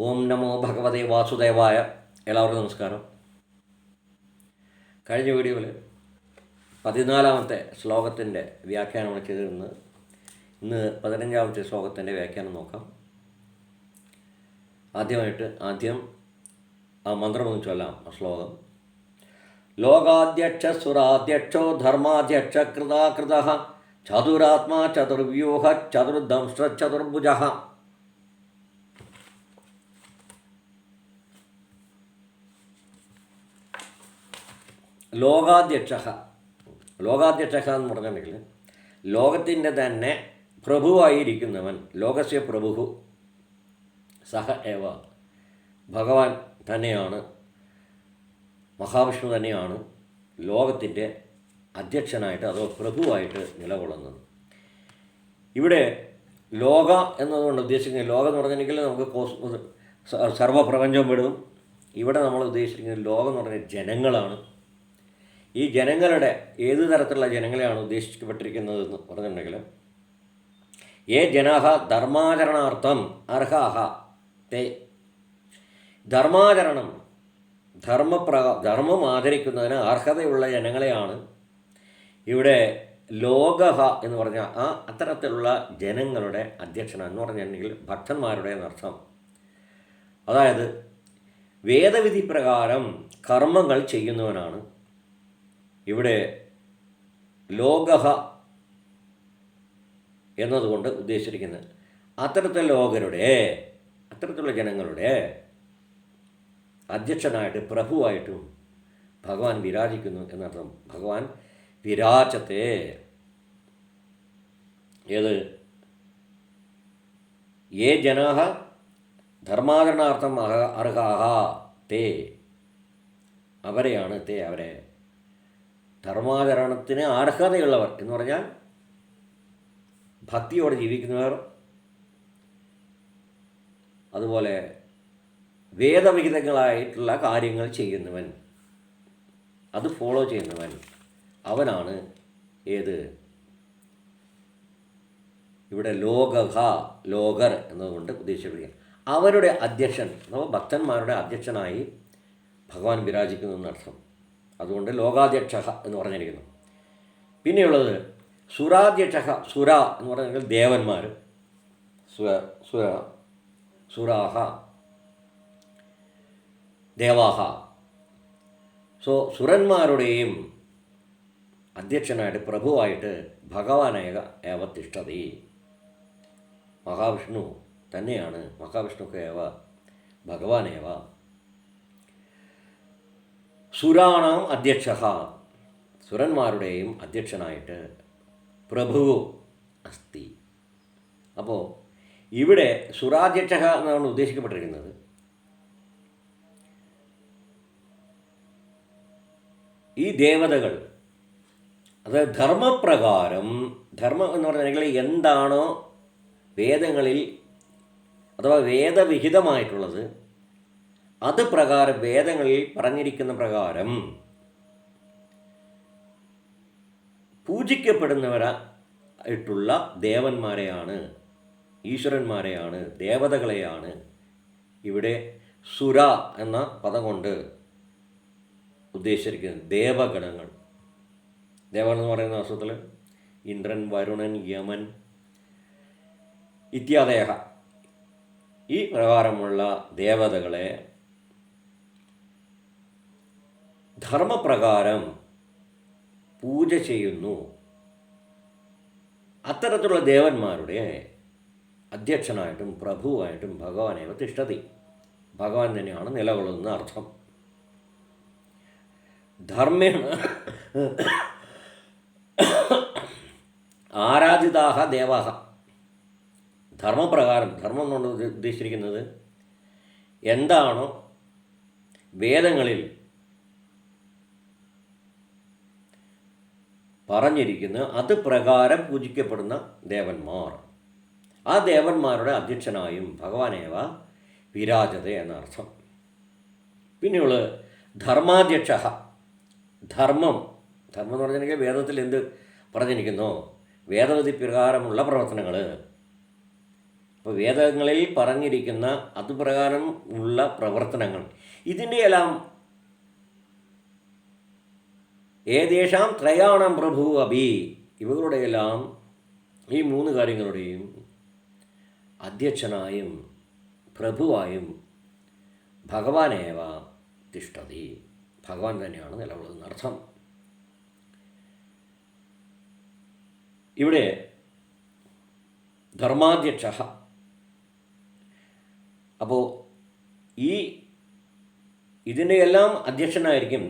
ഓം നമോ ഭഗവതേ വാസുദേവായ. എല്ലാവർക്കും നമസ്കാരം. കഴിഞ്ഞ വീഡിയോയിൽ 14-ാമത്തെ ശ്ലോകത്തിൻ്റെ വ്യാഖ്യാനമാണ് ചെയ്തിരുന്നത്. ഇന്ന് 15-ാമത്തെ ശ്ലോകത്തിൻ്റെ വ്യാഖ്യാനം നോക്കാം. ആദ്യം ആ മന്ത്രമൊന്നും ചൊല്ലാം. ആ ശ്ലോകം: ലോകാധ്യക്ഷ സുരാധ്യക്ഷോ ധർമാധ്യക്ഷ കൃതാകൃത ചതുരാത്മാ ചതുർവ്യൂഹ ചതുർദംഷ്ട്ര ചതുർഭുജ. ലോകാധ്യക്ഷ എന്ന് പറഞ്ഞിട്ടുണ്ടെങ്കിൽ ലോകത്തിൻ്റെ തന്നെ പ്രഭുവായിരിക്കുന്നവൻ. ലോകസ്യ പ്രഭു സഹ ഏവ ഭഗവാൻ തന്നെയാണ്, മഹാവിഷ്ണു തന്നെയാണ് ലോകത്തിൻ്റെ അധ്യക്ഷനായിട്ട് അതോ പ്രഭുവായിട്ട് നിലകൊള്ളുന്നത്. ഇവിടെ ലോക എന്നതുകൊണ്ട് ഉദ്ദേശിക്കുന്നത്, ലോകം എന്ന് പറഞ്ഞിട്ടുണ്ടെങ്കിൽ നമുക്ക് സർവ്വപ്രപഞ്ചം വിടും. ഇവിടെ നമ്മൾ ഉദ്ദേശിക്കുന്നത് ലോകം എന്ന് പറഞ്ഞാൽ ജനങ്ങളാണ്. ഈ ജനങ്ങളുടെ ഏത് തരത്തിലുള്ള ജനങ്ങളെയാണ് ഉദ്ദേശിക്കപ്പെട്ടിരിക്കുന്നതെന്ന് പറഞ്ഞിട്ടുണ്ടെങ്കിൽ, ഏ ജനാഹ ധർമാചരണാർത്ഥം അർഹാഹ തേ. ധർമാചരണം, ധർമ്മം ആചരിക്കുന്നതിന് അർഹതയുള്ള ജനങ്ങളെയാണ് ഇവിടെ ലോകഹ എന്ന് പറഞ്ഞാൽ അത്തരത്തിലുള്ള ജനങ്ങളുടെ അധ്യക്ഷന എന്ന് പറഞ്ഞിട്ടുണ്ടെങ്കിൽ ഭക്തന്മാരുടെ എന്നർത്ഥം. അതായത് വേദവിധി പ്രകാരം കർമ്മങ്ങൾ ചെയ്യുന്നവനാണ് ഇവിടെ ലോകഹ എന്നതുകൊണ്ട് ഉദ്ദേശിച്ചിരിക്കുന്നത്. അത്തരത്തിലുള്ള ജനങ്ങളുടെ അധ്യക്ഷനായിട്ട് പ്രഭുവായിട്ടും ഭഗവാൻ വിരാജിക്കുന്നു എന്നർത്ഥം. ഭഗവാൻ വിരാജത്തെ. ഏത്? യേ ജനാഹ ധർമാചരണാർത്ഥം അർഹാഹ തേ. അവരെ ധർമാചരണത്തിന് അർഹതയുള്ളവർ എന്ന് പറഞ്ഞാൽ ഭക്തിയോടെ ജീവിക്കുന്നവർ, അതുപോലെ വേദവിഹിതങ്ങളായിട്ടുള്ള കാര്യങ്ങൾ ചെയ്യുന്നവൻ, അത് ഫോളോ ചെയ്യുന്നവൻ, അവനാണ് ഏത്? ഇവിടെ ലോകർ എന്നതുകൊണ്ട് ഉദ്ദേശിക്കുക അവരുടെ അധ്യക്ഷൻ, അഥവാ ഭക്തന്മാരുടെ അധ്യക്ഷനായി ഭഗവാൻ വിരാജിക്കുന്നു എന്നർത്ഥം. അതുകൊണ്ട് ലോകാധ്യക്ഷ എന്ന് പറഞ്ഞിരിക്കുന്നു. പിന്നെയുള്ളത് സുരാധ്യക്ഷ. സുര എന്ന് പറഞ്ഞാൽ ദേവന്മാർ. സുരാഹ ദേവാഹ. സുരന്മാരുടെയും അധ്യക്ഷനായിട്ട് പ്രഭുവായിട്ട് ഭഗവാനേക ഏവ തിഷ്ഠതി. മഹാവിഷ്ണു തന്നെയാണ്. മഹാവിഷ്ണുക്ക് ഏവ ഭഗവാനേവ. സുരാണാം അധ്യക്ഷ. സുരന്മാരുടെയും അധ്യക്ഷനായിട്ട് പ്രഭു അസ്തി. അപ്പോൾ ഇവിടെ സുരാധ്യക്ഷ എന്നാണ് ഉദ്ദേശിക്കപ്പെട്ടിരിക്കുന്നത്. ഈ ദേവതകൾ, അതായത് ധർമ്മപ്രകാരം, ധർമ്മം എന്ന് പറഞ്ഞിട്ടുണ്ടെങ്കിൽ എന്താണോ വേദങ്ങളിൽ അഥവാ വേദവിഹിതമായിട്ടുള്ളത് അത് പ്രകാരം, വേദങ്ങളിൽ പറഞ്ഞിരിക്കുന്ന പ്രകാരം പൂജിക്കപ്പെടുന്നവരായിട്ടുള്ള ദേവന്മാരെയാണ്, ഈശ്വരന്മാരെയാണ്, ദേവതകളെയാണ് ഇവിടെ സുര എന്ന പദം കൊണ്ട് ഉദ്ദേശിച്ചിരിക്കുന്നത്. ദേവഗണങ്ങൾ എന്ന് പറയുന്ന അർത്ഥത്തിൽ ഇന്ദ്രൻ, വരുണൻ, യമൻ ഇത്യാദയ ഈ പ്രകാരമുള്ള ദേവതകളെ ധർമ്മപ്രകാരം പൂജ ചെയ്യുന്നു. അത്തരത്തിലുള്ള ദേവന്മാരുടെ അധ്യക്ഷനായിട്ടും പ്രഭുവായിട്ടും ഭഗവാനേവ തിഷ്ഠതി. ഭഗവാൻ തന്നെയാണ് നിലകൊള്ളുന്ന അർത്ഥം. ധർമ്മേണ ആരാധിതാഹ ദേവാഹ. ധർമ്മപ്രകാരം, ധർമ്മം കൊണ്ട് ഉദ്ദേശിച്ചിരിക്കുന്നത് എന്താണോ വേദങ്ങളിൽ പറഞ്ഞിരിക്കുന്നത് അത് പ്രകാരം പൂജിക്കപ്പെടുന്ന ദേവന്മാർ, ആ ദേവന്മാരുടെ അധ്യക്ഷനായും ഭഗവാനേവ വിരാജത എന്നർത്ഥം. പിന്നെയുള്ളത് ധർമാധ്യക്ഷ. ധർമ്മം എന്ന് പറഞ്ഞിട്ടുണ്ടെങ്കിൽ വേദത്തിൽ എന്ത് പറഞ്ഞിരിക്കുന്നോ വേദവിധി പ്രകാരമുള്ള പ്രവർത്തനങ്ങൾ. അപ്പോൾ വേദങ്ങളിൽ പറഞ്ഞിരിക്കുന്ന അതുപ്രകാരം ഉള്ള പ്രവർത്തനങ്ങൾ ഇതിൻ്റെയെല്ലാം ഏതേഷാം ത്രയാണം പ്രഭു അഭി, ഇവകളുടെയെല്ലാം ഈ മൂന്ന് കാര്യങ്ങളുടെയും അധ്യക്ഷനായും പ്രഭുവായും ഭഗവാനേവ തിഷ്ഠതി, ഭഗവാൻ തന്നെയാണ് നിലകൊള്ളുന്നർത്ഥം. ഇവിടെ ധർമാധ്യക്ഷ, അപ്പോൾ ഇതിൻ്റെയെല്ലാം അധ്യക്ഷനായിരിക്കും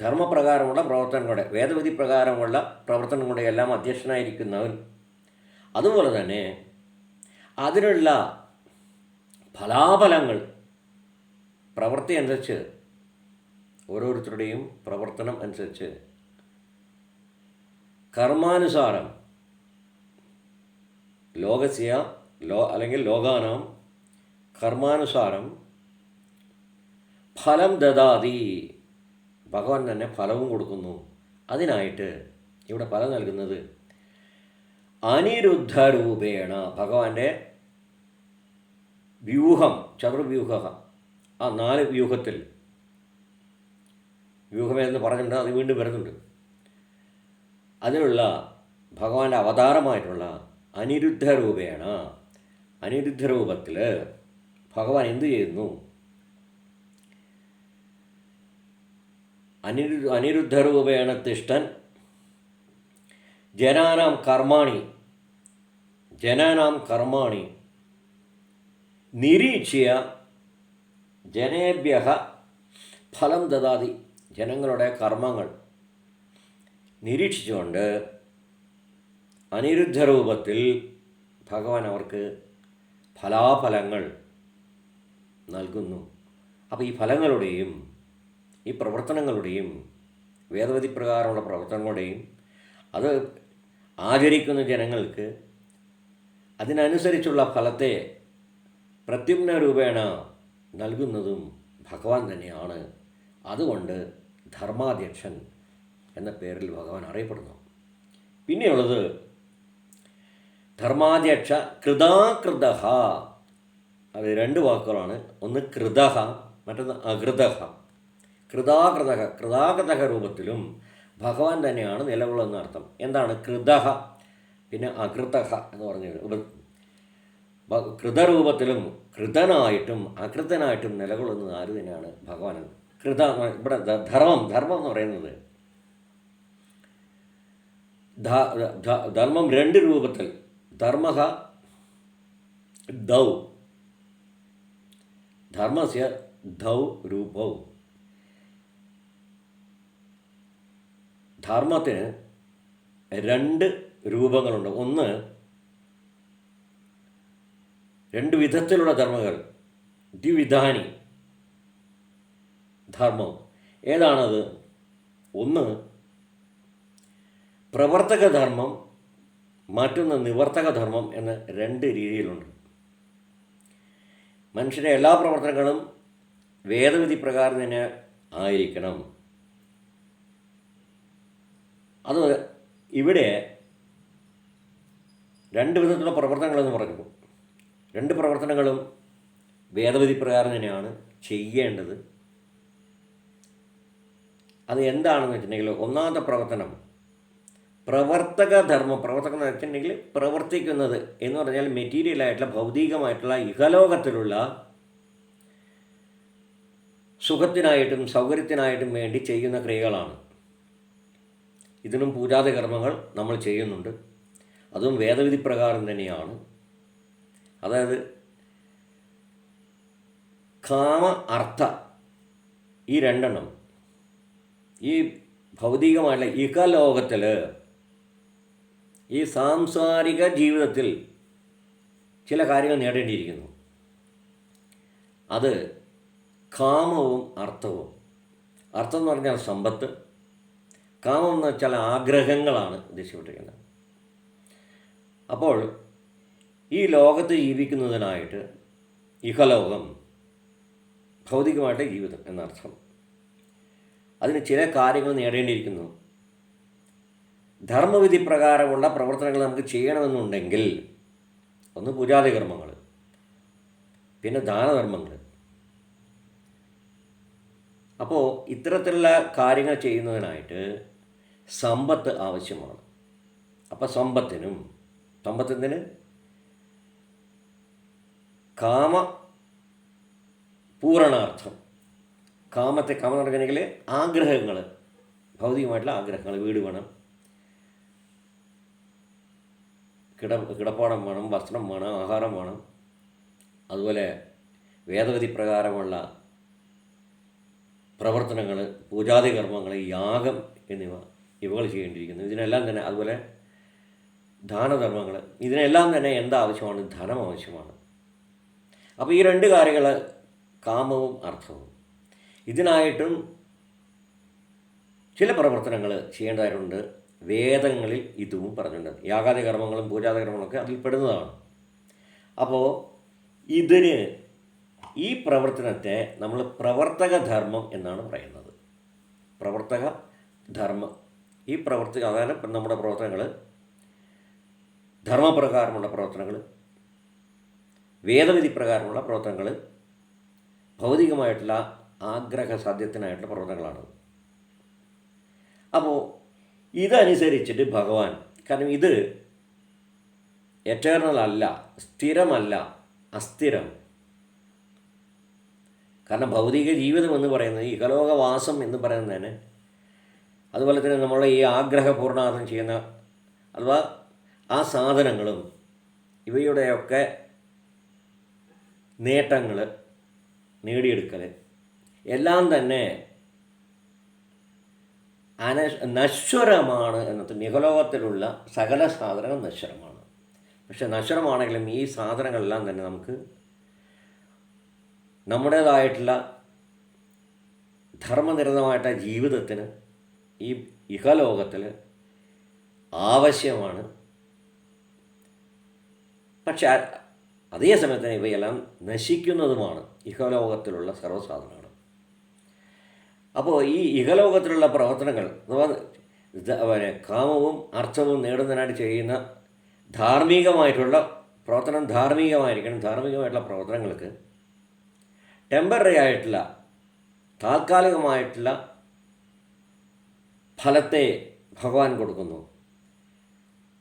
ധർമ്മപ്രകാരമുള്ള പ്രവർത്തനങ്ങളുടെ, വേദവിധി പ്രകാരമുള്ള പ്രവർത്തനങ്ങളുടെ എല്ലാം അധ്യക്ഷനായിരിക്കുന്നവൻ. അതുപോലെ തന്നെ അതിനുള്ള ഫലാഫലങ്ങൾ പ്രവൃത്തി അനുസരിച്ച്, ഓരോരുത്തരുടെയും പ്രവർത്തനം അനുസരിച്ച് കർമാനുസാരം അല്ലെങ്കിൽ ലോകാനാം കർമാനുസാരം ഫലം ദദാതി, ഭഗവാൻ തന്നെ ഫലവും കൊടുക്കുന്നു. അതിനായിട്ട് ഇവിടെ ഫലം നൽകുന്നത് അനിരുദ്ധരൂപേണ, ഭഗവാന്റെ വ്യൂഹം, ചതുർവ്യൂഹ, ആ 4 വ്യൂഹത്തിൽ, വ്യൂഹമേതെന്ന് പറഞ്ഞിട്ടുണ്ട്, അത് വീണ്ടും വരുന്നുണ്ട്. അതിനുള്ള ഭഗവാന്റെ അവതാരമായിട്ടുള്ള അനിരുദ്ധരൂപേണ, അനിരുദ്ധരൂപത്തിൽ ഭഗവാൻ എന്തു ചെയ്യുന്നു? അനിരുദ്ധരൂപേണ തിഷ്ഠൻ ജനാനാം കർമാണി നിരീക്ഷ്യ ജനേഭ്യഃ ഫലം ദദാതി, ജനങ്ങളുടെ കർമ്മങ്ങൾ നിരീക്ഷിച്ചുകൊണ്ട് അനിരുദ്ധരൂപത്തിൽ ഭഗവാൻ അവർക്ക് ഫലാഫലങ്ങൾ നൽകുന്നു. അപ്പോൾ ഈ ഫലങ്ങളുടെയും ഈ പ്രവർത്തനങ്ങളുടെയും, വേദവിധി പ്രകാരമുള്ള പ്രവർത്തനങ്ങളുടെയും, അത് ആചരിക്കുന്ന ജനങ്ങൾക്ക് അതിനനുസരിച്ചുള്ള ഫലത്തെ പ്രത്യുമ്ന രൂപേണ നൽകുന്നതും ഭഗവാൻ തന്നെയാണ്. അതുകൊണ്ട് ധർമാധ്യക്ഷൻ എന്ന പേരിൽ ഭഗവാൻ അറിയപ്പെടുന്നു. പിന്നെയുള്ളത് ധർമാധ്യക്ഷ കൃതാകൃതഃ. അത് 2 വാക്കുകളാണ്. ഒന്ന് കൃതഃ, മറ്റൊന്ന് അകൃതഃ. കൃതാകൃതഃ രൂപത്തിലും ഭഗവാൻ തന്നെയാണ് നിലകൊള്ളുന്ന അർത്ഥം. എന്താണ് കൃതഃ പിന്നെ അകൃതഃ എന്ന് പറഞ്ഞത്? കൃതരൂപത്തിലും കൃതനായിട്ടും അകൃതനായിട്ടും നിലകൊള്ളുന്നത് ആര് തന്നെയാണ്? ഭഗവാൻ. ഇവിടെ ധർമ്മം എന്ന് പറയുന്നത് ധർമ്മം 2 രൂപത്തിൽ, ധർമ്മഃ ദൗ, ധർമ്മസ്യ ദൗ രൂപൗ. ധർമ്മത്തിന് 2 രൂപങ്ങളുണ്ട്. ഒന്ന്, 2 വിധത്തിലുള്ള ധർമ്മങ്ങൾ, ദ്വിവിധാനി ധർമ്മം. ഏതാണത്? ഒന്ന് പ്രവർത്തക ധർമ്മം, മറ്റൊന്ന് നിവർത്തക ധർമ്മം എന്ന് 2 രീതിയിലുണ്ട്. മനുഷ്യൻ്റെ എല്ലാ പ്രവർത്തനങ്ങളും വേദവിധി പ്രകാരം തന്നെ ആയിരിക്കണം. അത് ഇവിടെ 2 വിധത്തിലുള്ള പ്രവർത്തനങ്ങളെന്ന് പറഞ്ഞു. 2 പ്രവർത്തനങ്ങളും വേദവിധി പ്രകാരം തന്നെയാണ് ചെയ്യേണ്ടത്. അത് എന്താണെന്ന് വെച്ചിട്ടുണ്ടെങ്കിൽ, ഒന്നാമത്തെ പ്രവർത്തനം പ്രവർത്തക ധർമ്മം. പ്രവർത്തകം എന്ന് വെച്ചിട്ടുണ്ടെങ്കിൽ പ്രവർത്തിക്കുന്നത് എന്ന് പറഞ്ഞാൽ മെറ്റീരിയലായിട്ടുള്ള, ഭൗതികമായിട്ടുള്ള, ഇഹലോകത്തിലുള്ള സുഖത്തിനായിട്ടും സൗകര്യത്തിനായിട്ടും വേണ്ടി ചെയ്യുന്ന ക്രിയകളാണ്. ഇതിനും പൂജാതി കർമ്മങ്ങൾ നമ്മൾ ചെയ്യുന്നുണ്ട്. അതും വേദവിധി പ്രകാരം തന്നെയാണ്. അതായത് കാമ അർത്ഥ ഈ 2 എണ്ണം ഈ ഭൗതികമായിട്ടുള്ള ഇഹലോകത്തിൽ, ഈ സാംസാരിക ജീവിതത്തിൽ ചില കാര്യങ്ങൾ നേടേണ്ടിയിരിക്കുന്നു. അത് കാമവും അർത്ഥവും. അർത്ഥം എന്ന് പറഞ്ഞാൽ സമ്പത്ത്, കാമം എന്ന് വെച്ചാൽ ആഗ്രഹങ്ങളാണ് ഉദ്ദേശിക്കപ്പെട്ടിരിക്കുന്നത്. അപ്പോൾ ഈ ലോകത്ത് ജീവിക്കുന്നതിനായിട്ട് ഇഹലോകം, ഭൗതികമായിട്ട് ജീവിതം എന്നർത്ഥം, അതിന് ചില കാര്യങ്ങൾ നേടേണ്ടിയിരിക്കുന്നു. ധർമ്മവിധി പ്രകാരമുള്ള പ്രവർത്തനങ്ങൾ നമുക്ക് ചെയ്യണമെന്നുണ്ടെങ്കിൽ ഒന്ന് പൂജാതി കർമ്മങ്ങൾ, പിന്നെ ദാനധർമ്മങ്ങൾ. അപ്പോൾ ഇത്തരത്തിലുള്ള കാര്യങ്ങൾ ചെയ്യുന്നതിനായിട്ട് സമ്പത്ത് ആവശ്യമാണ്. അപ്പോൾ സമ്പത്തിന് കാമ പൂരണാർത്ഥം, കാമം നടക്കണമെങ്കിൽ ആഗ്രഹങ്ങൾ, ഭൗതികമായിട്ടുള്ള ആഗ്രഹങ്ങൾ, വീട് വേണം, കിടപ്പാടം വേണം, വസ്ത്രം വേണം, ആഹാരം വേണം, അതുപോലെ വേദവിധി പ്രകാരമുള്ള പ്രവർത്തനങ്ങൾ, പൂജാതി കർമ്മങ്ങൾ, യാഗം ഇവകൾ ചെയ്യേണ്ടിയിരിക്കുന്നു. ഇതിനെല്ലാം തന്നെ, അതുപോലെ ദാനധർമ്മങ്ങൾ, ഇതിനെല്ലാം തന്നെ എന്താവശ്യമാണ്? ധനം ആവശ്യമാണ്. അപ്പോൾ ഈ രണ്ട് കാര്യങ്ങൾ, കാമവും അർത്ഥവും, ഇതിനായിട്ടും ചില പ്രവർത്തനങ്ങൾ ചെയ്യേണ്ടതായിട്ടുണ്ട്. വേദങ്ങളിൽ ഇതും പറഞ്ഞിട്ടുണ്ട്. യാഗാദി കർമ്മങ്ങളും പൂജാതി കർമ്മങ്ങളൊക്കെ അതിൽ പെടുന്നതാണ്. അപ്പോൾ ഈ പ്രവർത്തനത്തെ നമ്മൾ പ്രവർത്തക ധർമ്മം എന്നാണ് പറയുന്നത്. പ്രവർത്തക ധർമ്മം, ഈ അതായത് നമ്മുടെ പ്രവർത്തനങ്ങൾ, ധർമ്മപ്രകാരമുള്ള പ്രവർത്തനങ്ങൾ, വേദവിധി പ്രകാരമുള്ള പ്രവർത്തനങ്ങൾ, ഭൗതികമായിട്ടുള്ള ആഗ്രഹസാധ്യത്തിനായിട്ടുള്ള പ്രവർത്തനങ്ങളാണ്. അപ്പോൾ ഇതനുസരിച്ചിട്ട് ഭഗവാൻ, കാരണം ഇത് എറ്റേർണൽ അല്ല, സ്ഥിരമല്ല, അസ്ഥിരം. കാരണം ഭൗതിക ജീവിതം എന്ന് പറയുന്നത്, ഇഹലോകവാസം എന്ന് പറയുന്നതിന്, അതുപോലെ തന്നെ നമ്മളെ ഈ ആഗ്രഹപൂർണ്ണാർത്ഥം ചെയ്യുന്ന അഥവാ ആ സാധനങ്ങളും ഇവയുടെയൊക്കെ നേട്ടങ്ങൾ നേടിയെടുക്കൽ എല്ലാം തന്നെ നശ്വരമാണ് എന്നത്. ഇഹലോകത്തിലുള്ള സകല സാധനങ്ങൾ നശ്വരമാണ്. പക്ഷെ നശ്വരമാണെങ്കിലും ഈ സാധനങ്ങളെല്ലാം തന്നെ നമുക്ക് നമ്മുടേതായിട്ടുള്ള ധർമ്മനിരതമായിട്ടുള്ള ജീവിതത്തിന് ഈ ഇഹലോകത്തിൽ ആവശ്യമാണ്. പക്ഷെ അതേ സമയത്ത് ഇവയെല്ലാം നശിക്കുന്നതുമാണ്, ഇഹലോകത്തിലുള്ള സർവ്വസാധനങ്ങൾ. അപ്പോൾ ഈ ഇഹലോകത്തിലുള്ള പ്രവർത്തനങ്ങൾ അഥവാ കാമവും അർത്ഥവും നേടുന്നതിനായിട്ട് ചെയ്യുന്ന ധാർമ്മികമായിട്ടുള്ള പ്രവർത്തനം ധാർമ്മികമായിരിക്കണം. ധാർമ്മികമായിട്ടുള്ള പ്രവർത്തനങ്ങൾക്ക് ടെമ്പററി ആയിട്ടുള്ള, താൽക്കാലികമായിട്ടുള്ള ഫലത്തെ ഭഗവാൻ കൊടുക്കുന്നു.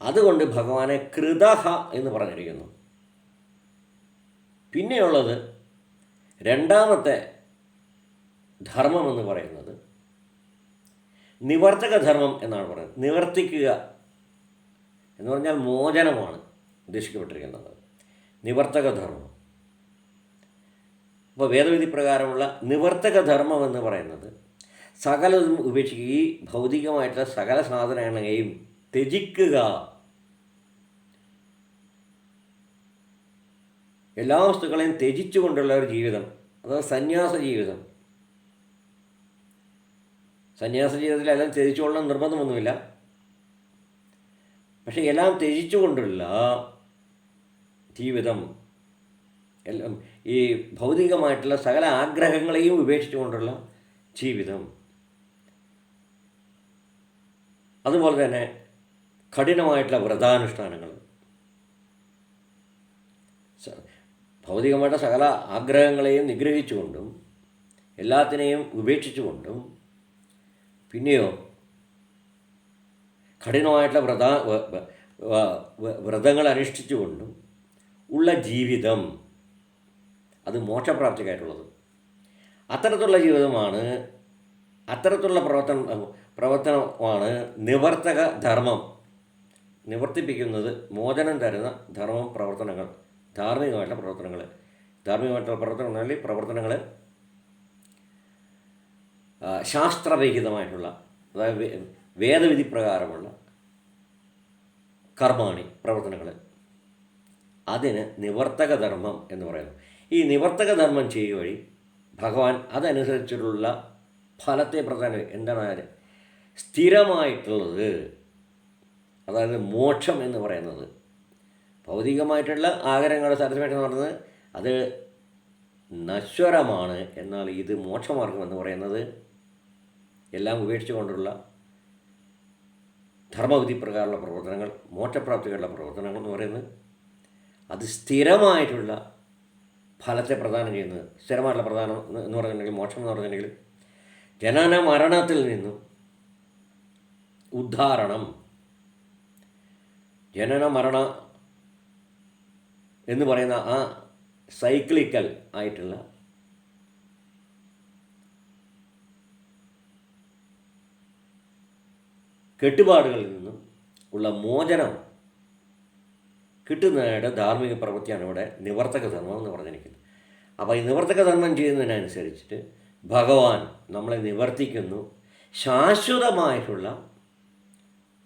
അതുകൊണ്ട് ഭഗവാനെ കൃതഹ എന്ന് പറഞ്ഞിരിക്കുന്നു. പിന്നെയുള്ളത് രണ്ടാമത്തെ ധർമ്മമെന്ന് പറയുന്നത് നിവർത്തക ധർമ്മം എന്നാണ് പറയുന്നത്. നിവർത്തിക്കുക എന്ന് പറഞ്ഞാൽ മോചനമാണ് ഉദ്ദേശിക്കപ്പെട്ടിരിക്കുന്നത്, നിവർത്തക ധർമ്മം. അപ്പോൾ വേദവിധി പ്രകാരമുള്ള നിവർത്തക ധർമ്മം എന്ന് പറയുന്നത് സകലതും ഉപേക്ഷിക്കുക, ഈ ഭൗതികമായിട്ടുള്ള സകല സാധനങ്ങളെയും ത്യജിക്കുക, എല്ലാ വസ്തുക്കളെയും ത്യജിച്ചുകൊണ്ടുള്ള ഒരു ജീവിതം, അതായത് സന്യാസ ജീവിതം. സന്യാസ ജീവിതത്തിൽ എല്ലാം ത്യജിച്ചുകൊള്ളണം നിർബന്ധമൊന്നുമില്ല. പക്ഷെ എല്ലാം ത്യജിച്ചുകൊണ്ടുള്ള ജീവിതം, എല്ലാം ഈ ഭൗതികമായിട്ടുള്ള സകല ആഗ്രഹങ്ങളെയും ഉപേക്ഷിച്ചുകൊണ്ടുള്ള ജീവിതം. അതുപോലെ തന്നെ കഠിനമായിട്ടുള്ള വ്രതാനുഷ്ഠാനങ്ങൾ, ഭൗതികമായിട്ടുള്ള സകല ആഗ്രഹങ്ങളെയും നിഗ്രഹിച്ചുകൊണ്ടും എല്ലാത്തിനെയും ഉപേക്ഷിച്ചുകൊണ്ടും, പിന്നെയോ കഠിനമായിട്ടുള്ള വ്രതങ്ങൾ അനുഷ്ഠിച്ചുകൊണ്ടും ഉള്ള ജീവിതം, അത് മോക്ഷപ്രാപ്തിക്കായിട്ടുള്ളത്. അത്തരത്തിലുള്ള ജീവിതമാണ്, അത്തരത്തിലുള്ള പ്രവർത്തനമാണ് നിവർത്തക ധർമ്മം. നിവർത്തിപ്പിക്കുന്നത്, മോചനം തരുന്ന ധർമ്മം, പ്രവർത്തനങ്ങൾ, ധാർമ്മികമായിട്ടുള്ള പ്രവർത്തനങ്ങൾ. ധാർമ്മികമായിട്ടുള്ള പ്രവർത്തനങ്ങൾ ശാസ്ത്രരഹിതമായിട്ടുള്ള, അതായത് വേദവിധി പ്രകാരമുള്ള കർമാണി, പ്രവർത്തനങ്ങൾ, അതിന് നിവർത്തക ധർമ്മം എന്ന് പറയുന്നു. ഈ നിവർത്തക ധർമ്മം ചെയ്യുക വഴി ഭഗവാൻ അതനുസരിച്ചുള്ള ഫലത്തെ പ്രധാനം എന്താണ് സ്ഥിരമായിട്ടുള്ളത്, അതായത് മോക്ഷം എന്ന് പറയുന്നത്. ഭൗതികമായിട്ടുള്ള ആഗ്രഹങ്ങളുടെ സാറ്റിസ്ഫാക്ഷൻ എന്ന് പറയുന്നത് അത് നശ്വരമാണ്. എന്നാൽ ഇത് മോക്ഷമാർഗം എന്ന് പറയുന്നത് എല്ലാം ഉപേക്ഷിച്ചുകൊണ്ടുള്ള ധർമ്മവിധി പ്രകാരമുള്ള പ്രവർത്തനങ്ങൾ, മോക്ഷപ്രാപ്തികളുടെ പ്രവർത്തനങ്ങൾ എന്ന് പറയുന്നത് അത് സ്ഥിരമായിട്ടുള്ള ഫലത്തെ പ്രദാനം ചെയ്യുന്നത്. സ്ഥിരമായിട്ടുള്ള പ്രധാനം എന്ന് പറഞ്ഞിട്ടുണ്ടെങ്കിൽ, മോക്ഷം എന്ന് പറഞ്ഞിട്ടുണ്ടെങ്കിൽ ജനന മരണത്തിൽ നിന്നും ഉദ്ധാരണം. ജനന മരണ എന്ന് പറയുന്ന ആ സൈക്ലിക്കൽ ആയിട്ടുള്ള കെട്ടുപാടുകളിൽ നിന്നും ഉള്ള മോചനം കിട്ടുന്നതിനായിട്ട് ധാർമ്മിക പ്രവൃത്തിയാണ് ഇവിടെ നിവർത്തക ധർമ്മം എന്ന് പറഞ്ഞിരിക്കുന്നത്. അപ്പോൾ ഈ നിവർത്തക ധർമ്മം ചെയ്യുന്നതിനനുസരിച്ചിട്ട് ഭഗവാൻ നമ്മളെ നിവർത്തിക്കുന്നു. ശാശ്വതമായിട്ടുള്ള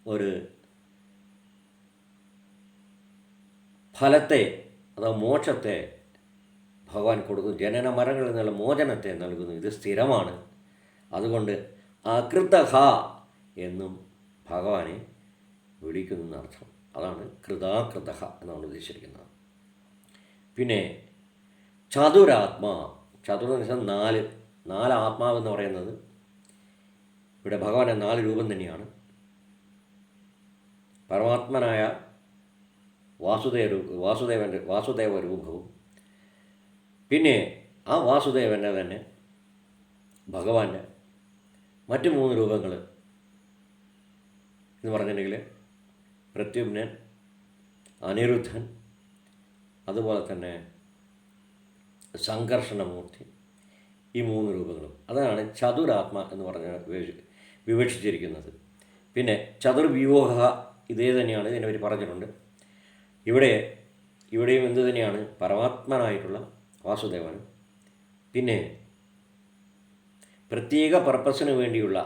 ഒരു ഫലത്തെ, അഥവാ മോക്ഷത്തെ ഭഗവാൻ കൊടുക്കുന്നു. ജനന മരണങ്ങളിൽ നിന്നുള്ള മോചനത്തെ നൽകുന്നു. ഇത് സ്ഥിരമാണ്. അതുകൊണ്ട് അകൃതഹ എന്നും ഭഗവാനെ വിളിക്കുന്നു എന്നർത്ഥം. അതാണ് കൃതാകൃതഹ എന്നാണ് ഉദ്ദേശിച്ചിരിക്കുന്നത്. പിന്നെ ചതുരാത്മാ, ചതുരെന്ന് വെച്ചാൽ നാല് ആത്മാവെന്ന് പറയുന്നത് ഇവിടെ ഭഗവാന്റെ 4 രൂപം തന്നെയാണ്. പരമാത്മനായ വാസുദേവ രൂപവും, പിന്നെ ആ വാസുദേവൻ്റെ തന്നെ ഭഗവാന്റെ മറ്റ് 3 രൂപങ്ങൾ എന്ന് പറഞ്ഞിട്ടുണ്ടെങ്കിൽ പ്രദ്യുമ്നൻ, അനിരുദ്ധൻ, അതുപോലെ തന്നെ സംഘർഷണമൂർത്തി, ഈ 3 രൂപങ്ങളും. അതാണ് ചതുരാത്മ എന്ന് പറഞ്ഞ് വിവക്ഷിച്ചിരിക്കുന്നത്. പിന്നെ ചതുർവ്യൂഹ ഇതേ തന്നെയാണ്, ഇതിനെപ്പറ്റി പറഞ്ഞിട്ടുണ്ട്. ഇവിടെയും എന്ത് തന്നെയാണ്, പരമാത്മനായിട്ടുള്ള വാസുദേവനും, പിന്നെ പ്രത്യേക പർപ്പസിന് വേണ്ടിയുള്ള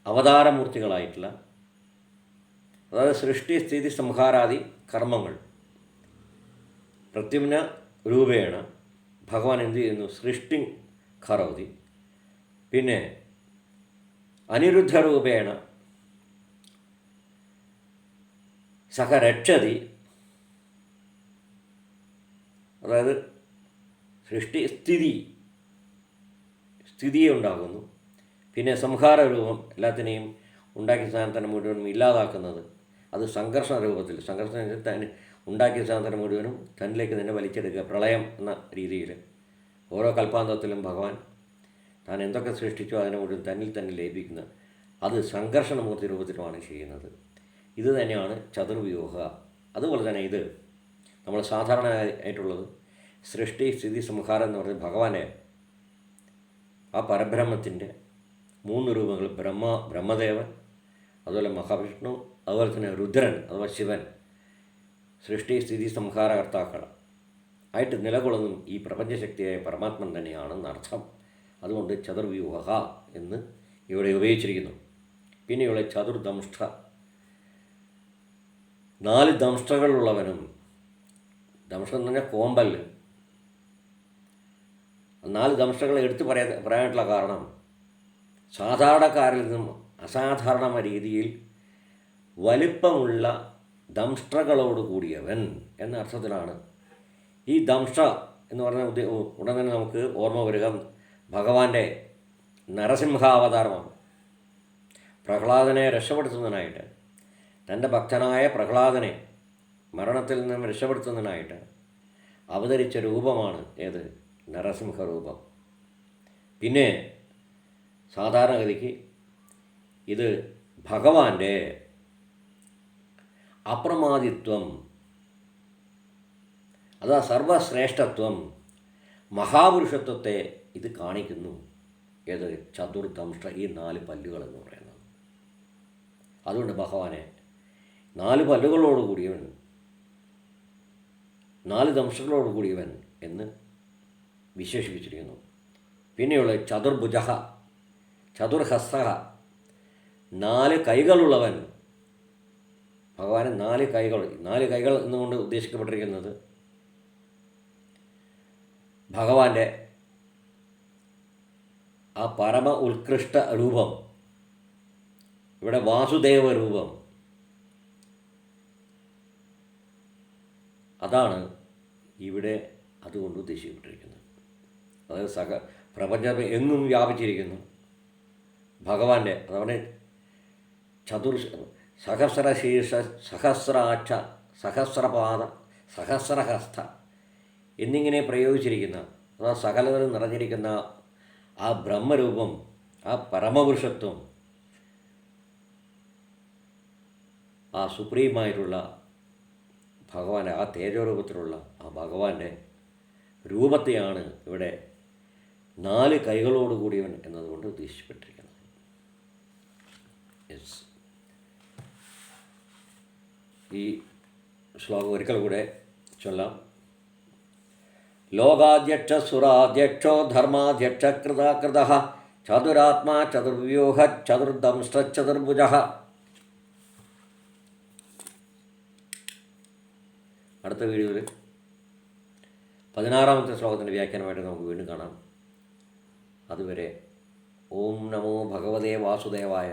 അവതാരമൂർത്തികളായിട്ടുള്ള, അതായത് സൃഷ്ടി സ്ഥിതി സംഹാരാദി കർമ്മങ്ങൾ പ്രത്യുമ്ന രൂപേണ ഭഗവാൻ എന്ത് ചെയ്യുന്നു, സൃഷ്ടി കരോതി. പിന്നെ അനിരുദ്ധ രൂപേണ സഹ രക്ഷതി, അതായത് സൃഷ്ടി സ്ഥിതിയെ ഉണ്ടാകുന്നു. പിന്നെ സംഹാര രൂപം എല്ലാത്തിനെയും ഉണ്ടാക്കിയ സാധനത്തിനെ മുഴുവനും ഇല്ലാതാക്കുന്നത്, അത് സംഘർഷണ രൂപത്തിൽ, സംഘർഷണത്തിൽ തന്നെ ഉണ്ടാക്കിയ സാധനത്തിനെ മുഴുവനും തന്നിലേക്ക് തന്നെ വലിച്ചെടുക്കുക, പ്രളയം എന്ന രീതിയിൽ. ഓരോ കൽപ്പാന്തത്തിലും ഭഗവാൻ താൻ എന്തൊക്കെ സൃഷ്ടിച്ചോ അതിനെ മുഴുവൻ തന്നിൽ തന്നെ ലയിപ്പിക്കുന്നത്, അത് സംഘർഷണമൂർത്തി രൂപത്തിലുമാണ് ചെയ്യുന്നത്. ഇത് തന്നെയാണ് ചതുർവ്യൂഹ. അതുപോലെ തന്നെ ഇത് നമ്മൾ സാധാരണ ആയിട്ടുള്ളത് സൃഷ്ടി സ്ഥിതി സംഹാരം എന്ന് പറഞ്ഞ് ഭഗവാനെ, ആ പരബ്രഹ്മത്തിൻ്റെ 3 രൂപങ്ങൾ, ബ്രഹ്മദേവൻ, അതുപോലെ മഹാവിഷ്ണു, അതുപോലെ തന്നെ രുദ്രൻ അഥവാ ശിവൻ, സൃഷ്ടി സ്ഥിതി സംഹാരകർത്താക്കൾ ആയിട്ട് നിലകൊള്ളുന്നതും ഈ പ്രപഞ്ചശക്തിയായ പരമാത്മൻ തന്നെയാണെന്നർത്ഥം. അതുകൊണ്ട് ചതുർവ്യൂഹ എന്ന് ഇവിടെ ഉപയോഗിച്ചിരിക്കുന്നു. പിന്നെ ഇവിടെ ചതുർദംഷ്ട്ര, 4 ദംഷ്ട്രകളുള്ളവനും, ദംഷ്ട്രം എന്ന് പറഞ്ഞാൽ കോമ്പല്. 4 ദംഷ്ട്രകളെ എടുത്തു പറയാനായിട്ടുള്ള കാരണം, സാധാരണക്കാരിൽ നിന്നും അസാധാരണ രീതിയിൽ വലിപ്പമുള്ള ദംഷ്ട്രകളോട് കൂടിയവൻ എന്ന അർത്ഥത്തിലാണ്. ഈ ദംഷ്ട്ര എന്ന് പറഞ്ഞ ഉടൻ തന്നെ നമുക്ക് ഓർമ്മ വരിക ഭഗവാന്റെ നരസിംഹാവതാരമാണ്. പ്രഹ്ലാദനെ രക്ഷപ്പെടുത്തുന്നതിനായിട്ട്, തൻ്റെ ഭക്തനായ പ്രഹ്ലാദനെ മരണത്തിൽ നിന്നും രക്ഷപ്പെടുത്തുന്നതിനായിട്ട് അവതരിച്ച രൂപമാണ് ഏത്, നരസിംഹരൂപം. പിന്നെ സാധാരണഗതിക്ക് ഇത് ഭഗവാന്റെ അപ്രമാദിത്വം, അതാ സർവശ്രേഷ്ഠത്വം, മഹാപുരുഷത്വത്തെ ഇത് കാണിക്കുന്നു. ഏത്, ചതുർദംഷ്ട്ര, ഈ 4 പല്ലുകൾ എന്ന് പറയുന്നത്. അതുകൊണ്ട് ഭഗവാനെ 4 പല്ലുകളോട് കൂടിയവൻ, 4 ദംഷ്ട്രകളോട് കൂടിയവൻ എന്ന് വിശേഷിപ്പിച്ചിരിക്കുന്നു. പിന്നെയുള്ള ചതുർഭുജ, ചതുർഹസ്ത, 4 കൈകളുള്ളവൻ. ഭഗവാന് 4 കൈകൾ എന്നുകൊണ്ട് ഉദ്ദേശിക്കപ്പെട്ടിരിക്കുന്നത് ഭഗവാന്റെ ആ പരമ ഉത്കൃഷ്ട രൂപം, ഇവിടെ വാസുദേവ രൂപം, അതാണ് ഇവിടെ അതുകൊണ്ട് ഉദ്ദേശിക്കപ്പെട്ടിരിക്കുന്നത്. അതായത് പ്രപഞ്ചം എങ്ങും വ്യാപിച്ചിരിക്കുന്നു ഭഗവാന്റെ, അതവിടെ സഹസ്രശീർഷ സഹസ്രാക്ഷ സഹസ്രപാദ, സഹസ്രഹസ്ത എന്നിങ്ങനെ പ്രയോഗിച്ചിരിക്കുന്ന, അഥവാ സകലതലും നിറഞ്ഞിരിക്കുന്ന ആ ബ്രഹ്മരൂപം, ആ പരമപുരുഷത്വം, ആ സുപ്രീമായിട്ടുള്ള ഭഗവാന്റെ, ആ തേജോരൂപത്തിലുള്ള ആ ഭഗവാന്റെ രൂപത്തെയാണ് ഇവിടെ 4 കൈകളോടുകൂടിയവൻ എന്നതുകൊണ്ട് ഉദ്ദേശിക്കപ്പെട്ടിരിക്കുന്നത്. യെസ്, ഈ ശ്ലോകം ഒരിക്കൽ കൂടെ ചൊല്ലാം. ലോകാധ്യക്ഷ സുരാധ്യക്ഷോ ധർമാധ്യക്ഷ കൃതാകൃത ചതുരാത്മാ ചതുർവ്യൂഹ ചതുർദംഷ്ടചതുർഭുജ. അടുത്ത വീഡിയോയിൽ 16-ാമത്തെ ശ്ലോകത്തിൻ്റെ വ്യാഖ്യാനമായിട്ട് നമുക്ക് വീണ്ടും കാണാം. അതുവരെ ഓം നമോ ഭഗവതേ വാസുദേവായ.